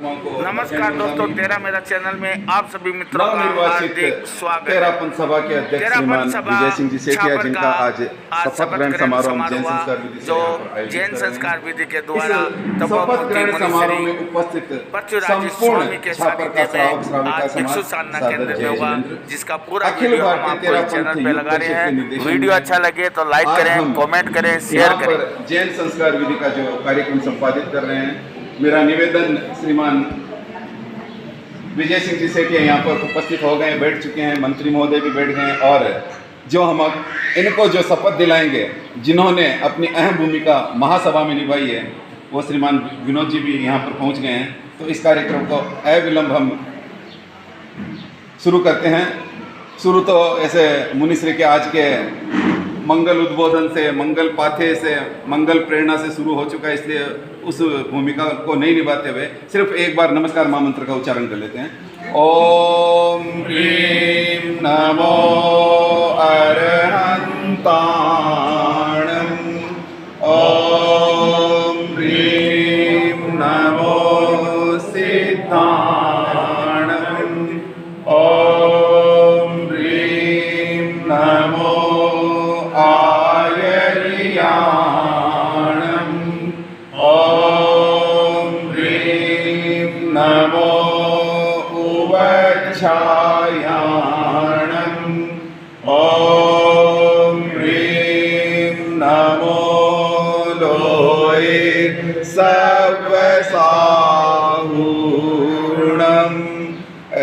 नमस्कार दोस्तों, तेरा मेरा चैनल में आप सभी मित्रों का हार्दिक स्वागत है। तेरापन सभा के अध्यक्ष श्रीमान विजय सिंह जी सेठिया, जिनका आज शपथ ग्रहण समारोह जो जैन संस्कार विधि के द्वारा शपथ ग्रहण समारोह में उपस्थित स्वामी के सानिध्य में आज 100 केंद्र में होगा, जिसका पूरा वीडियो हम आपको चैनल पे लगा रहे हैं। वीडियो अच्छा लगे तो लाइक करें, कमेंट करें, शेयर करें। जैन संस्कार विधि का जो कार्यक्रम संपादित कर रहे हैं, मेरा निवेदन श्रीमान विजय सिंह जी सेठिया यहाँ पर उपस्थित हो गए, बैठ चुके हैं, मंत्री महोदय भी बैठ गए, और जो हम इनको जो शपथ दिलाएंगे, जिन्होंने अपनी अहम भूमिका महासभा में निभाई है, वो श्रीमान विनोद जी भी यहाँ पर पहुँच गए हैं। तो इस कार्यक्रम को अविलंब हम शुरू करते हैं। शुरू तो ऐसे मुनिश्री के आज के मंगल उद्बोधन से, मंगल पाथे से, मंगल प्रेरणा से शुरू हो चुका है, इसलिए उस भूमिका को नहीं निभाते हुए सिर्फ एक बार नमस्कार महामंत्र का उच्चारण कर लेते हैं। ओम ह्रीं नमो अरहन्ताणं, ओम ह्रीं नमो सिद्धाणं, ओम ह्रीं नमो नमो उवच्छायाणं, ओम ह्रीं नमो लोये सर्वसाहूर्णं,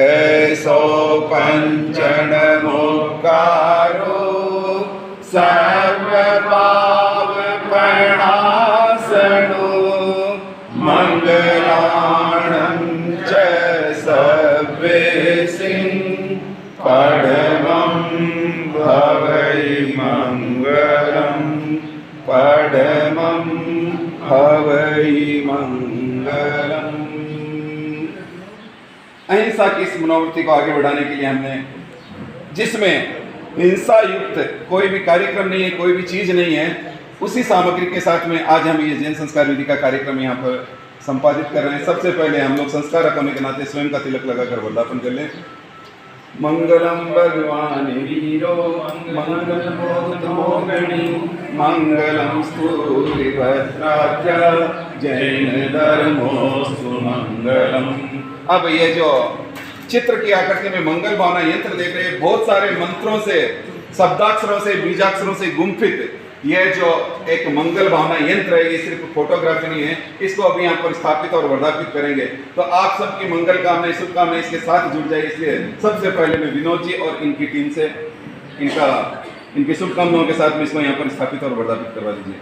ऐसो पंचनमुक्कारो सर्वपावप्रणाशनो, मंगलाणं च सर्वेसिं परमं भवै मंगलम्, परमं भवै मंगलम्। अहिंसा की इस मनोवृत्ति को आगे बढ़ाने के लिए हमने, जिसमें हिंसा युक्त कोई भी कार्यक्रम नहीं है, कोई भी चीज नहीं है, उसी सामग्री के साथ में आज हम ये जैन संस्कार विधि का कार्यक्रम यहाँ पर संपादित कर रहे हैं। सबसे पहले हम लोग संस्कारक होने के नाते स्वयं का तिलक लगाकर वंदन कर लें। मंगलम भगवान वीरो मंगलमोगणी, मंगलम स्तूलिभद्राख्य जैन धर्मोस्तु मंगलम। अब ये जो चित्र की आकृति में मंगल भावना यंत्र देख रहे हैं, बहुत सारे मंत्रों से, शब्दाक्षरों से, बीजाक्षरों से गुंफित ये जो एक मंगल भावना यंत्र है, ये सिर्फ फोटोग्राफी नहीं है, इसको अभी यहाँ पर स्थापित और वर्धापित करेंगे। तो आप सबकी मंगल कामनाएं, शुभकामनाएं इसके साथ जुड़ जाए, इसलिए सबसे पहले मैं विनोद जी और इनकी टीम से इनकी शुभकामनाओं के साथ में इसको यहाँ पर स्थापित और वर्धापित करवा दीजिए।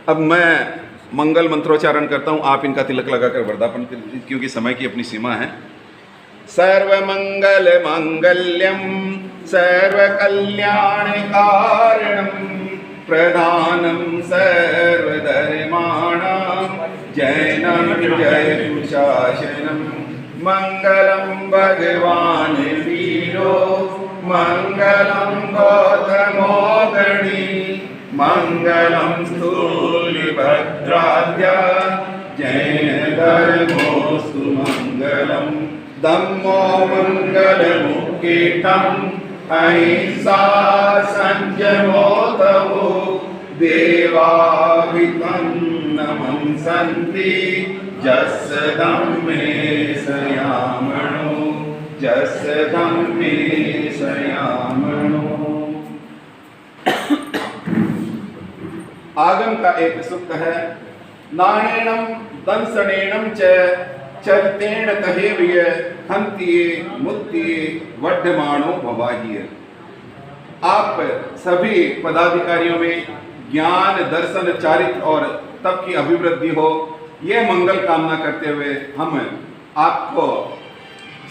अब मैं मंगल मंत्रोच्चारण करता हूँ, आप इनका तिलक लगाकर वर्धापन कर दीजिए, क्योंकि समय की अपनी सीमा है। सर्वमंगल मांगल्यं सर्वकल्याणकारणं, प्रधानं सर्वधर्माणां जैनं जयतुशासनं, मंगलं भगवान् वीरो मंगलं गौतमोगणी, मंगलं स्थूलिभद्राद्य जैन धर्मोस्तु मंगलम्। धम्मो मंगलमुख्येतं अहिंसा संयमो तवो, देवावितं नमंसन्ति यस्य धम्मे संयामणो, यस्य धम्मे संयामणो। आगम का एक सूक्त है। नाणेणं दंसनेणं च चरितेण तहेव्य हन्तिये मुक्तिये वर्धमानो भवाहिये। आप सभी पदाधिकारियों में ज्ञान, दर्शन, चारित्र और तप की अभिवृद्धि हो, ये मंगल कामना करते हुए हम आपको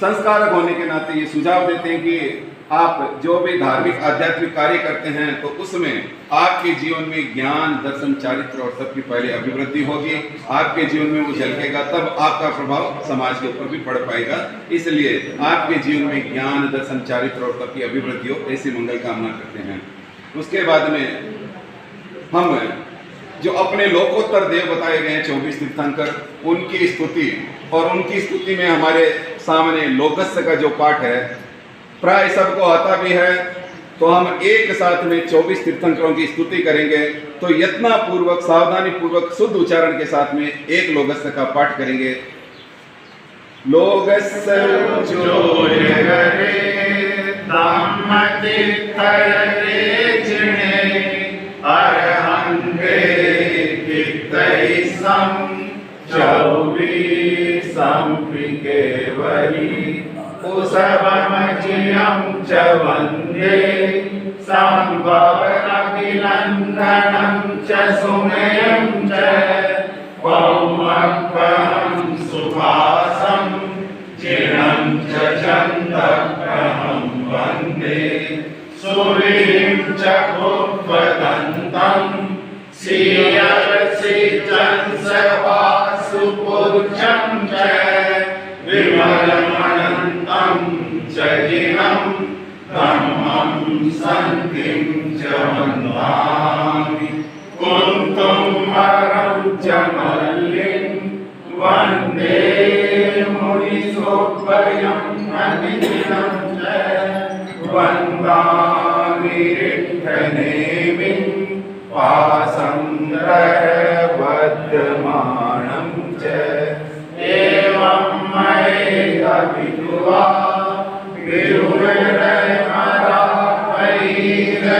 संस्कारक होने के नाते ये सुझाव देते हैं कि आप जो भी धार्मिक आध्यात्मिक कार्य करते हैं, तो उसमें आपके जीवन में ज्ञान, दर्शन, चारित्र और तप की पहले अभिवृद्धि होगी, आपके जीवन में वो झलकेगा, तब आपका प्रभाव समाज के ऊपर भी पड़ पाएगा। इसलिए आपके जीवन में ज्ञान, दर्शन, चारित्र और तप की अभिवृद्धि हो, ऐसी मंगल कामना करते हैं। उसके बाद में हम जो अपने लोकोत्तर देव बताए गए हैं 24 तीर्थंकर, उनकी स्तुति, और उनकी स्तुति में हमारे सामने लोकस्य का जो पाठ है प्राय सबको आता भी है, तो हम एक साथ में 24 तीर्थंकरों की स्तुति करेंगे। तो यत्ना पूर्वक, सावधानी पूर्वक, शुद्ध उच्चारण के साथ में एक लोकस्य का पाठ करेंगे। लोकस्य जोरे धम्म तीर्थये जिणे अरहंगे कितैसं 24 केवली उसवमजियं च वन्दे संभवरविनन्दनं च सुमेयं च पौमक्वहं सुभासं चिरं च चन्दकहं वन्दे सूर्यं च कुर्वदन्तं श्रियरसितं च वासुपूज्यं च विमलमनन्तं च जिनं धम्मं सन्तिं च वन्दामि कुन्तुमरं च मल्लिं वन्दे मुनिसोपयं नलिनं च वन्दामि रिक्तनेमिं पासन्द्रवद्यमानं च एवं मयेऽभिदुवा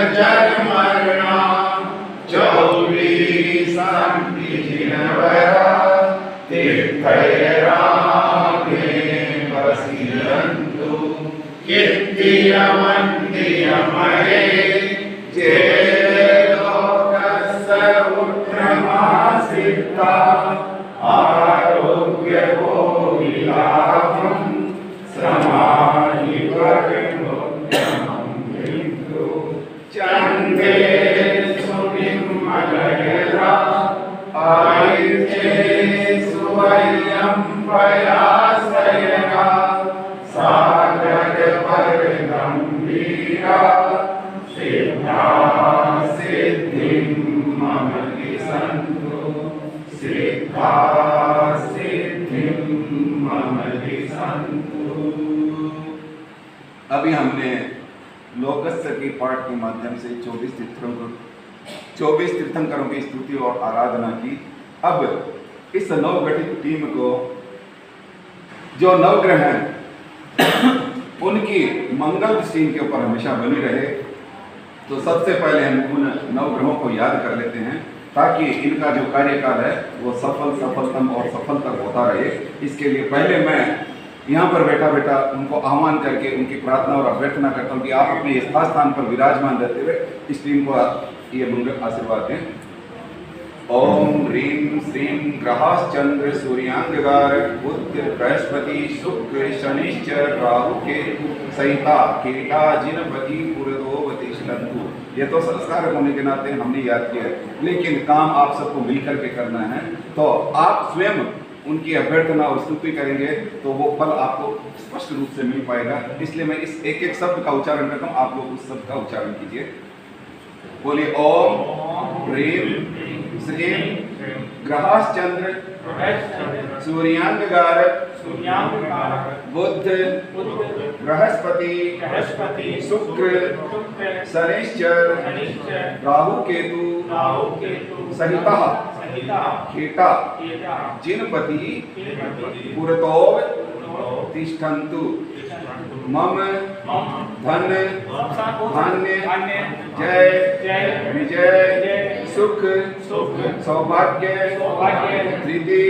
विरुरमरावैरजन्मर्णा 24 जिनवरा तीर्थैरागे वसीयन्तु कीर्तियमन्दियमये जे लोकस्य उत्तमासिद्धा आरोग्यभोगिलाभं श्रमाणि परिमुक्तं बिन्दु चन्दे सुनिर्मलयरा आयुष्ये सुवयं पयासयना सागरपरिगम्भीरा सिद्धा सिद्धिं मम दिशन्तु सिद्धा सिद्धिं मम दिशन्तु। अभी हमने लोकस्य के पाठ के माध्यम से 24 तीर्थंकरों की स्तुति और आराधना की। अब इस नवगठित टीम को जो नवग्रह हैं उनकी मंगल दृष्टि के ऊपर हमेशा बनी रहे। तो सबसे पहले हम उन नवग्रहों को याद कर लेते हैं ताकि इनका जो कार्यकाल है वो सफलतम और सफलतम होता रहे। इसके लिए पहले मैं यहाँ पर बैठा उनको आह्वान करके उनकी प्रार्थना और अभ्यर्थना करता हूँ कि आप अपने स्थान पर विराजमान रहते हुए इस टीम को ये मंगल आशीर्वाद दें। ओम ह्रीं श्रीं ग्रहाश्चंद्र सूर्यांगार बुध बृहस्पति शुक्र शनिश्चर राहु केतु सहिता केटा जिनपति पुरदोवति श्लंतु। ये तो संस्कार होने के नाते हमने याद किया है, लेकिन काम आप सबको मिलकर के करना है। तो आप स्वयं उनकी अभ्यर्थना और स्तुति करेंगे तो वो फल आपको स्पष्ट रूप से मिल पाएगा। इसलिए मैं इस एक एक शब्द का उच्चारण करता हूँ, आप लोग उस शब्द का उच्चारण कीजिए। बोलिए ओम ह्रीं श्रीं ग्रहाश्चंद्र सूर्यांगार बुध बृहस्पति शुक्र शनिश्चर राहु केतु सहिता केटा जिनपति पुरतो तिष्ठन्तु मम धन धान्य जय विजय सुख सौभाग्य रिद्धि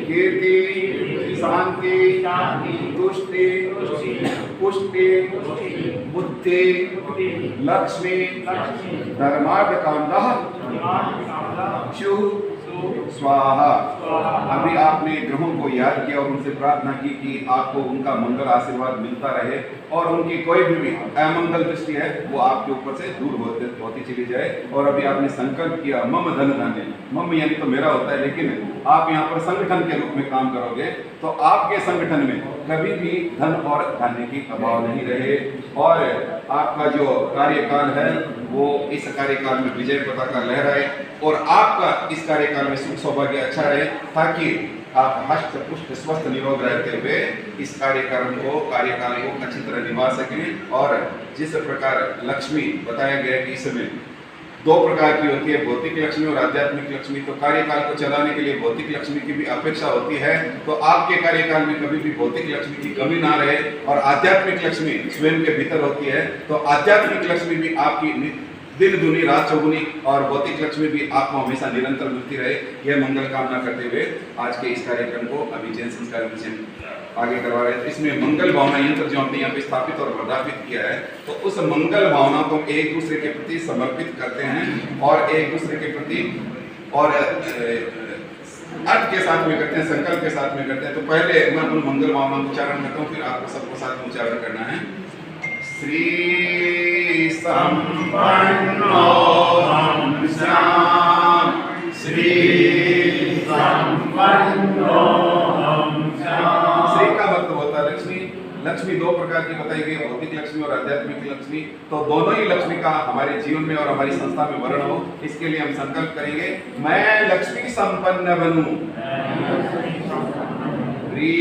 कीर्ति शांति तुष्टि पुष्टि बुद्धि लक्ष्मी धर्मार्थ कामना शुभ स्वाहा। अभी आपने ग्रहों को याद किया और उनसे प्रार्थना की कि आपको उनका मंगल आशीर्वाद मिलता रहे और उनकी कोई भी अमंगल दृष्टि है वो आपके ऊपर से दूर होती चली जाए। और अभी आपने संकल्प किया मम धन धान्य, मम यानी तो मेरा होता है, लेकिन आप यहाँ पर संगठन के रूप में काम करोगे तो आपके संगठन में कभी भी धन और धान्य की अभाव नहीं रहे। और आपका जो कार्यकाल है वो इस कार्यकाल में विजय पताका लहराए और आपका इस कार्यकाल में सुख सौभाग्य अच्छा रहे, ताकि आप हष्ट पुष्ट स्वस्थ निरोग रहते हुए इस कार्यकाल को अच्छी तरह निभा सकें। और जिस प्रकार लक्ष्मी बताया गया कि इसमें दो प्रकार की होती है, भौतिक लक्ष्मी और आध्यात्मिक लक्ष्मी। तो कार्यकाल को चलाने के लिए भौतिक लक्ष्मी की भी अपेक्षा होती है, तो आपके कार्यकाल में कभी भी भौतिक लक्ष्मी की कमी ना रहे और आध्यात्मिक लक्ष्मी स्वयं के भीतर होती है। तो आध्यात्मिक लक्ष्मी भी आपकी दिन दुनी रात चौगुनी और भौतिक लक्ष्मी भी आपको हमेशा निरंतर मिलती रहे, यह मंगल कामना करते हुए आज के इस कार्यक्रम को अभी जैन संस्कार मिशन आगे करवा रहे थे। इसमें मंगल भावना यंत्र जो हमने यहाँ पे स्थापित और वर्धापित किया है, तो उस मंगल भावना को एक दूसरे के प्रति समर्पित करते हैं और एक दूसरे के प्रति और अर्थ के साथ में करते हैं, संकल्प के साथ में करते हैं। तो पहले मैं उन मंगल भावना का उच्चारण करता हूँ, फिर आपको सबको साथ में उच्चारण करना है। श्री संपन्नो हम श्याम, श्री संपन्नो हम श्याम। श्री का मतलब होता है लक्ष्मी। लक्ष्मी दो प्रकार की बताई गई, भौतिक लक्ष्मी और आध्यात्मिक लक्ष्मी। तो दोनों ही लक्ष्मी का हमारे जीवन में और हमारी संस्था में वर्ण हो, इसके लिए हम संकल्प करेंगे, मैं लक्ष्मी संपन्न बनूं। श्री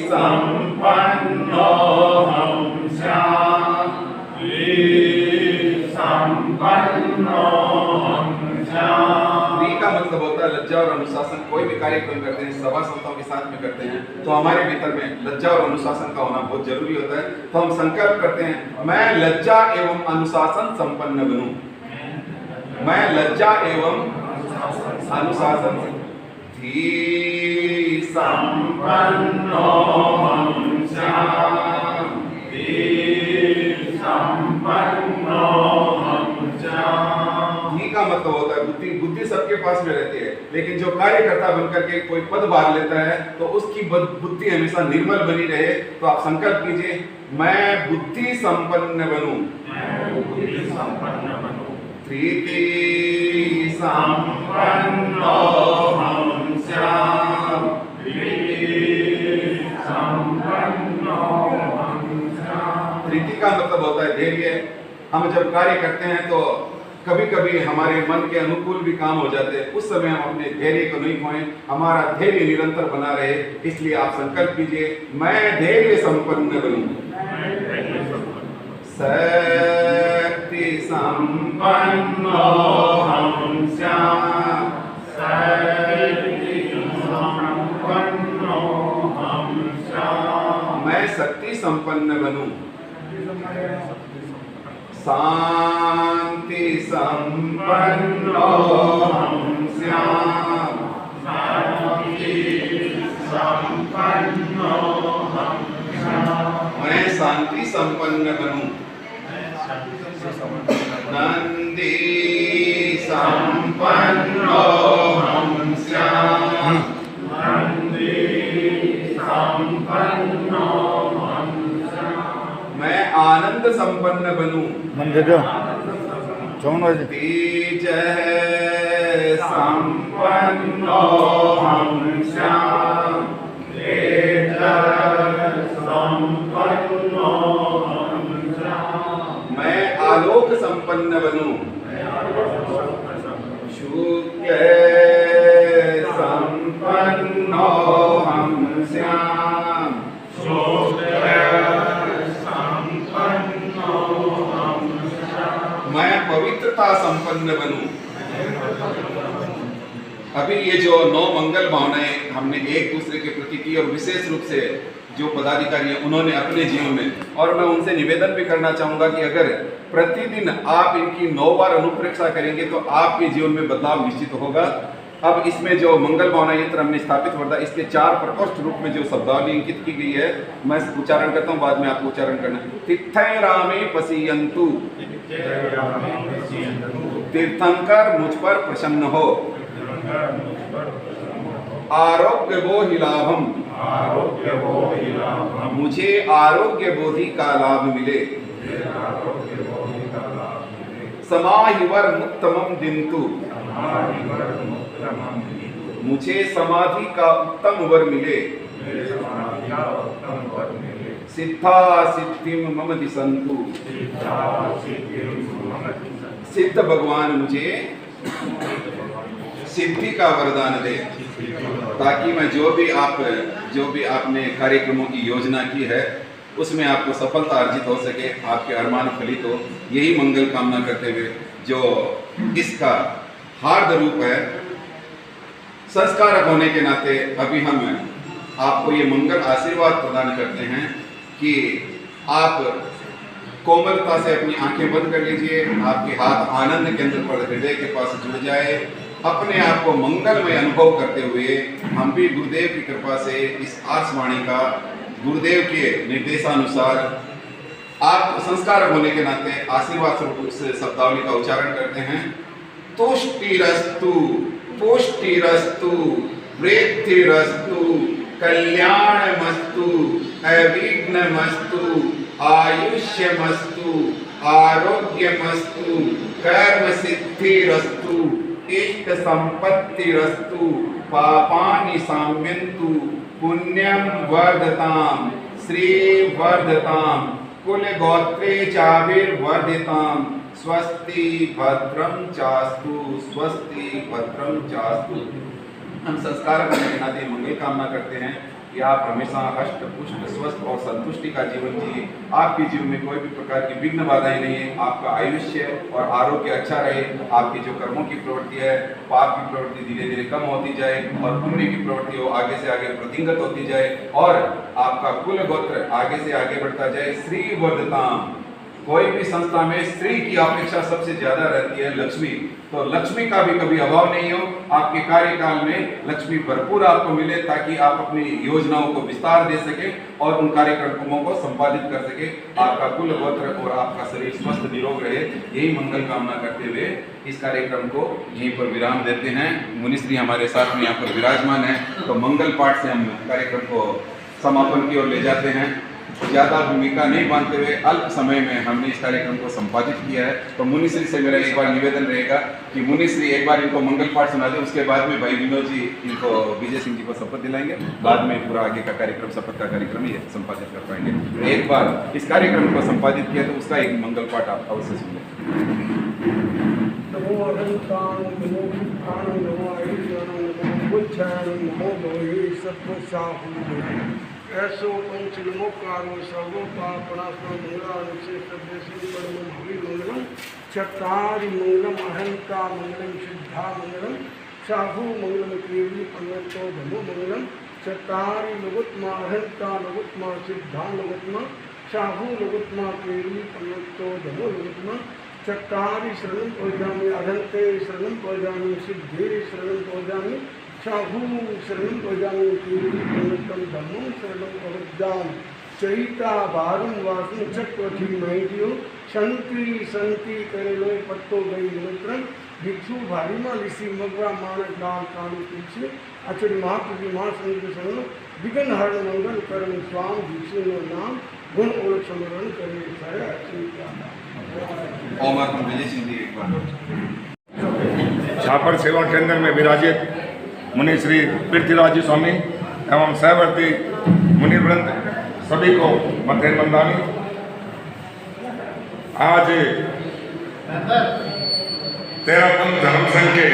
संपन्नो हम श्याम, श्री संपन्नो हम श्याम। श्री का मतलब होता है लज्जा और अनुशासन। कोई भी कार्यक्रम करते हैं, सभा संस्थाओं के साथ में करते हैं, तो हमारे भीतर में लज्जा और अनुशासन का होना बहुत जरूरी होता है। तो हम संकल्प करते हैं, मैं लज्जा एवं अनुशासन संपन्न बनूं। मैं लज्जा एवं अनुशासन संपन्नो हम श्याम, संपन्नो हम श्याम। का मतलब होता है बुद्धि। बुद्धि सबके पास में रहती है, लेकिन जो कार्यकर्ता बनकर के कोई पद भार लेता है तो उसकी बुद्धि हमेशा निर्मल बनी रहे। तो आप संकल्प कीजिए, मैं बुद्धि संपन्न बनूं। प्रीति संपन्नो हम श्याम, प्रीति का मतलब होता है धैर्य। हम जब कार्य करते हैं तो कभी कभी हमारे मन के अनुकूल भी काम हो जाते हैं, उस समय हम अपने धैर्य को नहीं खोएं, हमारा धैर्य निरंतर बना रहे। इसलिए आप संकल्प कीजिए, मैं धैर्य संपन्न बनूं। शक्ति संपन्नो हम श्याम, शक्ति संपन्नो हम श्याम। मैं शक्ति संपन्न बनूं। शांति संपन्नो हम श्याम, शांति संपन्नो हम श्याम। मैं शांति संपन्न बनूं। नंदी संपन्नो हम श्याम, नंदी संपन्नो हम श्याम। मैं आनंद संपन्न बनूं। तेज संपन्नो हम श्याम, तेज संपन्नो हम श्याम। मैं आलोक संपन्न बनूं। शुक्ल संपन्नो हम श्याम, शुक्ल संपन्नो हम श्याम। मैं पवित्रता संपन्न बनूं। अभी ये जो 9 मंगल भावनाएं हमने एक दूसरे के प्रति की, और विशेष रूप से जो पदाधिकारी हैं उन्होंने अपने जीवन में, और मैं उनसे निवेदन भी करना चाहूँगा कि अगर प्रतिदिन आप इनकी 9 बार अनुप्रेक्षा करेंगे तो आपके जीवन में बदलाव निश्चित होगा। अब इसमें जो मंगल भावना यंत्र हमने स्थापित वर्धा, इसके 4 प्रकोष्ठ रूप में जो शब्दावली अंकित की गई है, मैं उच्चारण करता हूँ, बाद में आपको उच्चारण करना। तिथै रामे पसीयन्तु, तीर्थंकर मुझ पर प्रसन्न हो। आरोग्य बोधि लाभम, मुझे आरोग्य बोधि का लाभ मिले। समाहिवर मुक्तमं दिन्तु, मुझे समाधि का उत्तम वर मिले। सिद्धा सिद्धिम मम दिसंतु, सिद्ध भगवान मुझे सिद्धि का वरदान दे, ताकि मैं जो भी आपने कार्यक्रमों की योजना की है उसमें आपको सफलता अर्जित हो सके, आपके अरमान फलित हो, यही मंगल कामना करते हुए जो इसका हार्द रूप है, संस्कारक होने के नाते अभी हम आपको ये मंगल आशीर्वाद प्रदान करते हैं कि आप कोमलता से अपनी आंखें बंद कर लीजिए, आपके हाथ आनंद केंद्र पर हृदय के पास जुड़ जाए। अपने आप को मंगलमय अनुभव करते हुए हम भी गुरुदेव की कृपा से इस आर्षवाणी का गुरुदेव के निर्देशानुसार आप संस्कार होने के नाते आशीर्वाद स्वरूप से शब्दावली का उच्चारण करते हैं। तुष्टिरस्तु, पुष्टिरस्तु, वृद्धिरस्तु, कल्याणमस्तु, अविघ्नमस्तु, आयुष्यमस्तु, आरोग्यमस्तु, कर्म सिद्धिरस्तु, इष्ट संपत्तिरस्तु, पापानि शाम्यन्तु, पुण्यं वर्धताम, श्री वर्धताम, कुल गोत्रे चाभिर्वर्धिताम, स्वस्ति भद्रम चास्तु, स्वस्ति भद्रम चास्तु। हम संस्कार करने के नाते मंगल कामना करते हैं कि आप हमेशा हष्ट पुष्ट स्वस्थ और संतुष्टि का जीवन जिए। आपके जीवन में कोई भी प्रकार की विघ्न बाधाएं नहीं है, आपका आयुष्य और आरोग्य अच्छा रहे, आपकी जो कर्मों की प्रवृत्ति है, पाप की प्रवृत्ति धीरे धीरे कम होती जाए और पुण्य की प्रवृत्ति हो आगे से आगे प्रतिंगत होती जाए और आपका कुल गोत्र आगे से आगे बढ़ता जाए। श्री वर्धताम, कोई भी संस्था में स्त्री की अपेक्षा सबसे ज्यादा रहती है लक्ष्मी, तो लक्ष्मी का भी कभी अभाव नहीं हो। आपके कार्यकाल में लक्ष्मी भरपूर आपको मिले ताकि आप अपनी योजनाओं को विस्तार दे सके और उन कार्यक्रमों को संपादित कर सके। आपका कुल गोत्र और आपका शरीर स्वस्थ निरोग रहे, यही मंगल कामना करते हुए इस कार्यक्रम को यहीं पर विराम देते हैं। मुनिश्री हमारे साथ में यहाँ पर विराजमान है, तो मंगल पाठ से हम कार्यक्रम को समापन की ओर ले जाते हैं। ज़्यादा भूमिका नहीं बांधते हुए अल्प समय में हमने इस कार्यक्रम को संपादित किया है। तो मुनिश्री से मेरा एक बार निवेदन रहेगा कि मुनिश्री एक बार इनको मंगल पाठ सुना दें, उसके बाद में भाई विनोद जी इनको विजय सिंह जी को शपथ दिलाएंगे, बाद में पूरा आगे का कार्यक्रम शपथ का कार्यक्रम ही संपादित कर पाएंगे। तो एक बार इस कार्यक्रम को संपादित किया तो उसका एक मंगल पाठ आप अवश्य सुन लें। ऐसो पंचनमोकारो सर्वपापणात्म मंगलानुसे सद्देशि परमं हरि मंगलम चत्तारि मंगलम अहंता मंगलम सिद्धा मंगलम शाहु मंगलम कीर्ति पन्नतो धमो मंगलम चत्तारि लघुत्मा अहंता लघुत्मा सिद्धा लघुत्मा शाहु लघुत्मा कीर्ति पन्नतो धमो लघुत्मा चत्तारि शरणं पौजामि अहंते शरणं पौजामि सिद्धे शरणं पौजामि शाहू शरणं पौजामि कीर्ति पन्नतं धम्मं शरणं पौजामि चैता बारुं वासुं चक्रवठी महिटियो शंति संति करे लोय पत्तो गई निमंत्रण भिक्षु भारी मां लिसी मगरा मानक नाम कानु पीछे अचरी महापुरी महासंग शरण विघ्न हरण मंगल करम स्वाम भिक्षु नो नाम गुण ओळख समरण करे साया ओम हम विजय सिंह जी एक बार छापर सेवा केंद्र में विराजित मुनि श्री पृथ्वीराज स्वामी एवं सहवर्ती मुनिवृंद सभी को मध्य बंदानी। आज तेरापंथ धर्म संघ के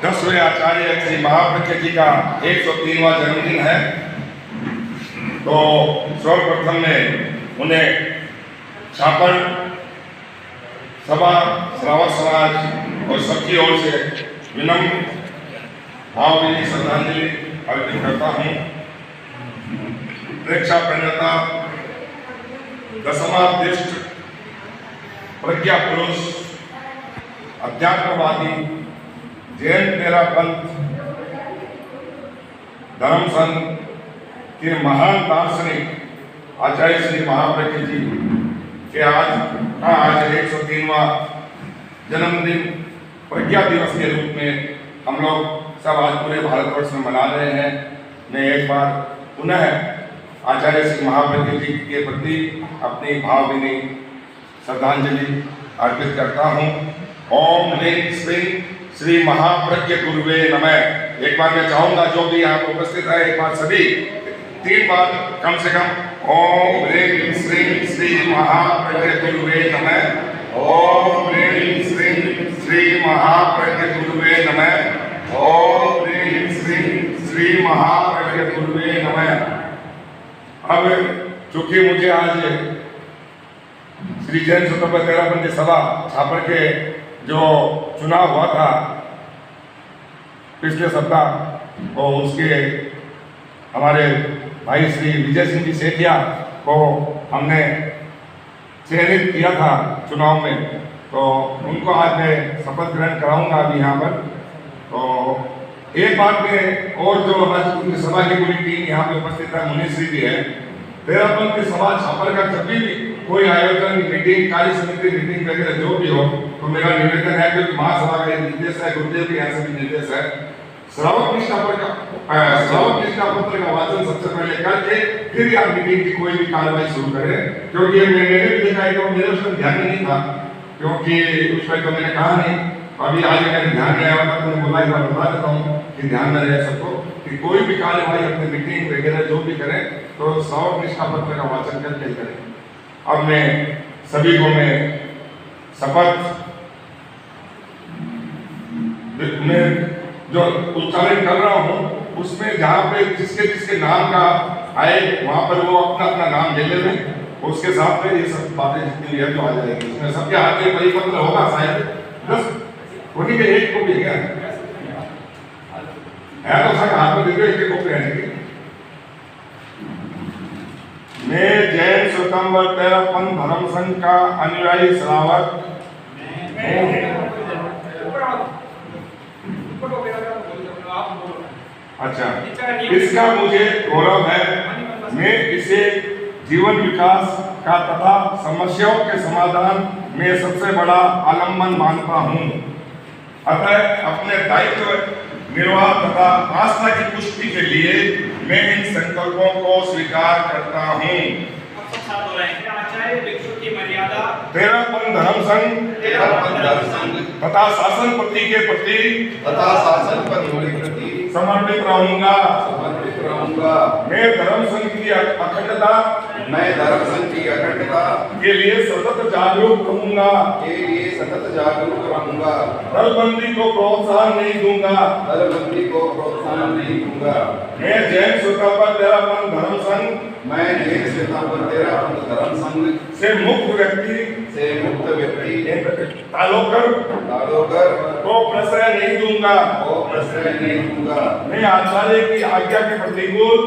10वें आचार्य श्री महाप्रज्ञ जी का 103वां जन्मदिन है। तो सर्वप्रथम में उन्हें छापर सभा श्रावक समाज और सबकी ओर से विनम्र भावभीनी श्रद्धांजलि अर्पित करता हूँ। प्रेक्षा प्रणेता दशमाध्यक्ष प्रज्ञा पुरुष अध्यात्मवादी जैन तेरापंथ धर्म संघ के महान दार्शनिक आचार्य श्री महाप्रज्ञ जी के आज 103वां जन्मदिन प्रज्ञा दिवस के रूप में हम लोग सब आज पूरे भारतवर्ष में मना रहे हैं। मैं एक बार पुनः आचार्य श्री महाप्रज्ञ जी के प्रति अपनी भावभीनी श्रद्धांजलि अर्पित करता हूँ। ओम ह्रीं श्रीं श्री महाप्रज्ञ गुरुवे नमः। एक बार मैं चाहूँगा जो भी यहाँ पर उपस्थित है, एक बार सभी 3 बार कम से कम ओम ह्रीं श्रीं श्री महाप्रज्ञ गुरुवे नमः। ओम ह्रीं श्रीं श्री महाप्रज्ञ गुरुवे नमः। ओम ह्रीं श्रीं श्री महाप्रज्ञ गुरुवे नमः। अब चूंकि मुझे आज श्री जैन स्वतंत्र तेरापंथी सभा छापर के जो चुनाव हुआ था पिछले सप्ताह, और उसके हमारे भाई श्री विजय सिंह जी सेठिया को हमने चयनित किया था चुनाव में, तो उनको आज मैं शपथ ग्रहण कराऊंगा अभी यहाँ पर। तो एक बात में और जो हमारी उनकी सभा की पूरी टीम यहाँ पे उपस्थित है, मुनिश्री भी है, तेरापंथी सभा छापर का जब भी कोई आयोजन, मीटिंग, कार्य समिति मीटिंग वगैरह जो भी हो, तो मेरा निवेदन है, क्योंकि महासभा का निर्देश है, गुरुदेव के यहाँ से भी निर्देश है, श्रावक निष्ठा पत्र का वाचन सबसे पहले करके फिर आप मीटिंग की कोई भी कार्रवाई शुरू करें। क्योंकि मैंने भी देखा है कि मेरे उसमें ध्यान में नहीं था, क्योंकि उस पर तो मैंने कहा नहीं, अभी आज मैंने ध्यान में आया था तो मैं बोला एक बार बता देता हूँ कि ध्यान में रहे सबको कि कोई भी कार्यवाही अपने मीटिंग वगैरह जो भी करें तो श्रावक निष्ठा पत्र का वाचन करके करें। अब मैं सभी को मैं शपथ में जो उच्चारण कर रहा हूँ उसमें जहाँ पे जिसके जिसके नाम का आए वहाँ पर वो अपना अपना नाम ले लें, उसके साथ में ये सब बातें जितनी भी है जो आ जाएगी। इसमें सबके हाथ में परिपत्र होगा शायद, बस उन्हीं के एक को भी है तो सबके हाथ में देखो एक को पहनेंगे। मैं जैन स्वतंत्र तेरापंथ धर्म संघ का अनुयायी श्रावक अच्छा, इसका मुझे गौरव है। मैं इसे जीवन विकास का तथा समस्याओं के समाधान में सबसे बड़ा आलम्बन मानता हूँ। अतः अपने दायित्व निर्वाह तथा आस्था की पुष्टि के लिए मैं इन संकल्पों को स्वीकार करता हूँ। तेरापंथ धर्म संघ तथा शासन पति के प्रति समर्पित रहूंगा। मैं धर्म संघ की अखंडता के लिए सतत जागरूक रहूंगा। दलबंदी को प्रोत्साहन नहीं दूंगा। मैं जैन स्वतंत्र तेरापंथ धर्म संघ से मुक्त व्यक्ति तालोकर को प्रश्रय नहीं दूंगा। मैं आचार्य की आज्ञा के प्रतिकूल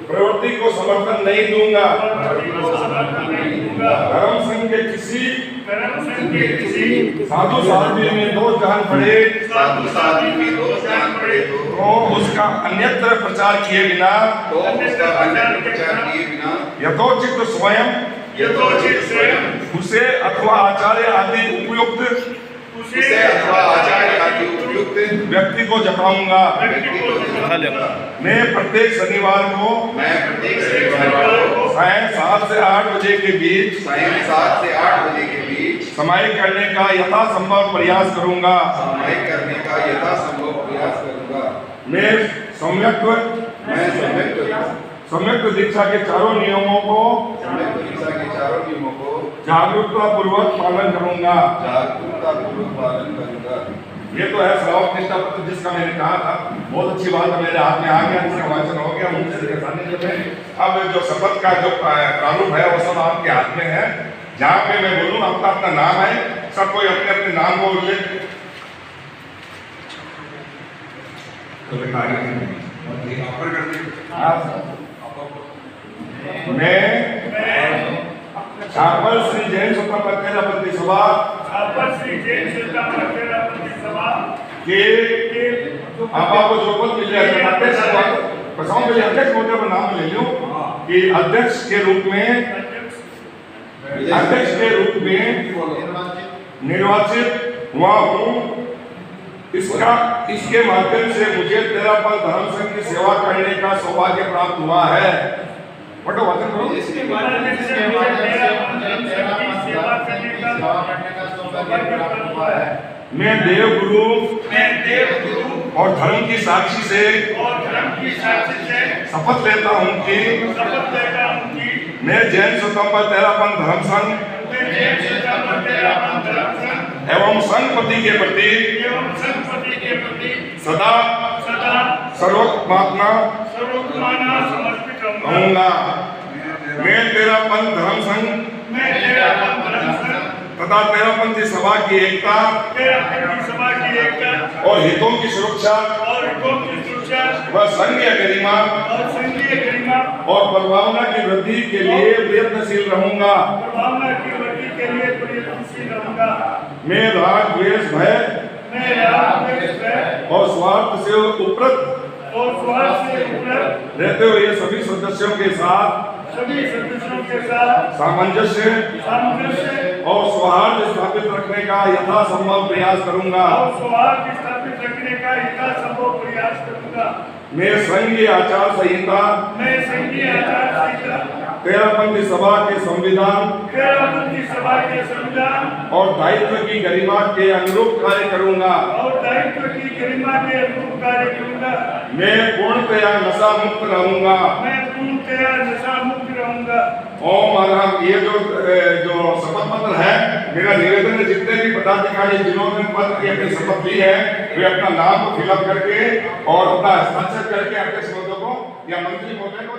प्रवृत्ति को समर्थन नहीं दूंगा। धर्म संघ के किसी साधु साध्वी में दोष जान पड़े तो उसका अन्यत्र प्रचार किए बिना यथोचित स्वयं उसे अथवा आचार्य आदि उपयुक्त व्यक्ति को जताऊंगा। मैं प्रत्येक शनिवार को सायं 7 से 8 बजे के बीच समाई करने का यथासंभव प्रयास करूंगा। मैं सम्यक दीक्षा के चारों नियमों को जागरूकता पूर्वक पालन करूंगा। ये तो है श्रावक निष्ठा पत्र जिसका मैंने कहा था। बहुत अच्छी बात है, मेरे हाथ में आ गया, जिसका वाचन हो गया मुझसे दिखाने में। अब जो शपथ का जो प्रारूप है वो सब आपके हाथ में है। जहाँ पे मैं बोलूँ आपका अपना नाम है, सब कोई अपने अपने नाम को उल्लेख मैं छापर श्री जैन स्वतंत्र तेरापंथी सभा के आपको जो पद मिल जाए अध्यक्ष मोटे पर नाम ले लूं कि अध्यक्ष के रूप में निर्वाचित हुआ हूँ इसके माध्यम से मुझे तेरापंथ धर्म संघ की सेवा करने का सौभाग्य प्राप्त हुआ है। बटो वचन करो। इसके माध्यम से मुझे तेरापंथ धर्म संघ की सेवा करने का सौभाग्य प्राप्त हुआ है। मैं देवगुरु और धर्म की साक्षी से शपथ लेता हूँ कि मैं जैन स्वतंत्र तेरापंथ धर्म संघ एवं संघपति के प्रति सदा सर्वोत्तमात्मा समर्पित रहूंगा। मैं तेरापंथ धर्म संघ तथा तेरापंथी सभा की एकता और हितों की सुरक्षा व संघीय गरिमा और प्रभावना की वृद्धि के लिए प्रयत्नशील रहूंगा। मैं राग द्वेष भय और स्वार्थ से उपरत रहते हुए सभी सदस्यों के साथ सामंजस्य और सौहार्द स्थापित रखने का यथासंभव प्रयास करूंगा। मैं संघीय आचार संहिता तेरापंथी सभा के संविधान और दायित्व की गरिमा के अनुरूप कार्य करूंगा। मैं पूर्णतया नशा मुक्त रहूंगा। ओम आराम। ये जो शपथ पत्र है, मेरा निवेदन है जितने भी पदाधिकारी जिन्होंने पद की अपनी शपथ ली है वे अपना नाम को फिलअप करके और अपना हस्ताक्षर करके अध्यक्ष महोदय को या मंत्री महोदय को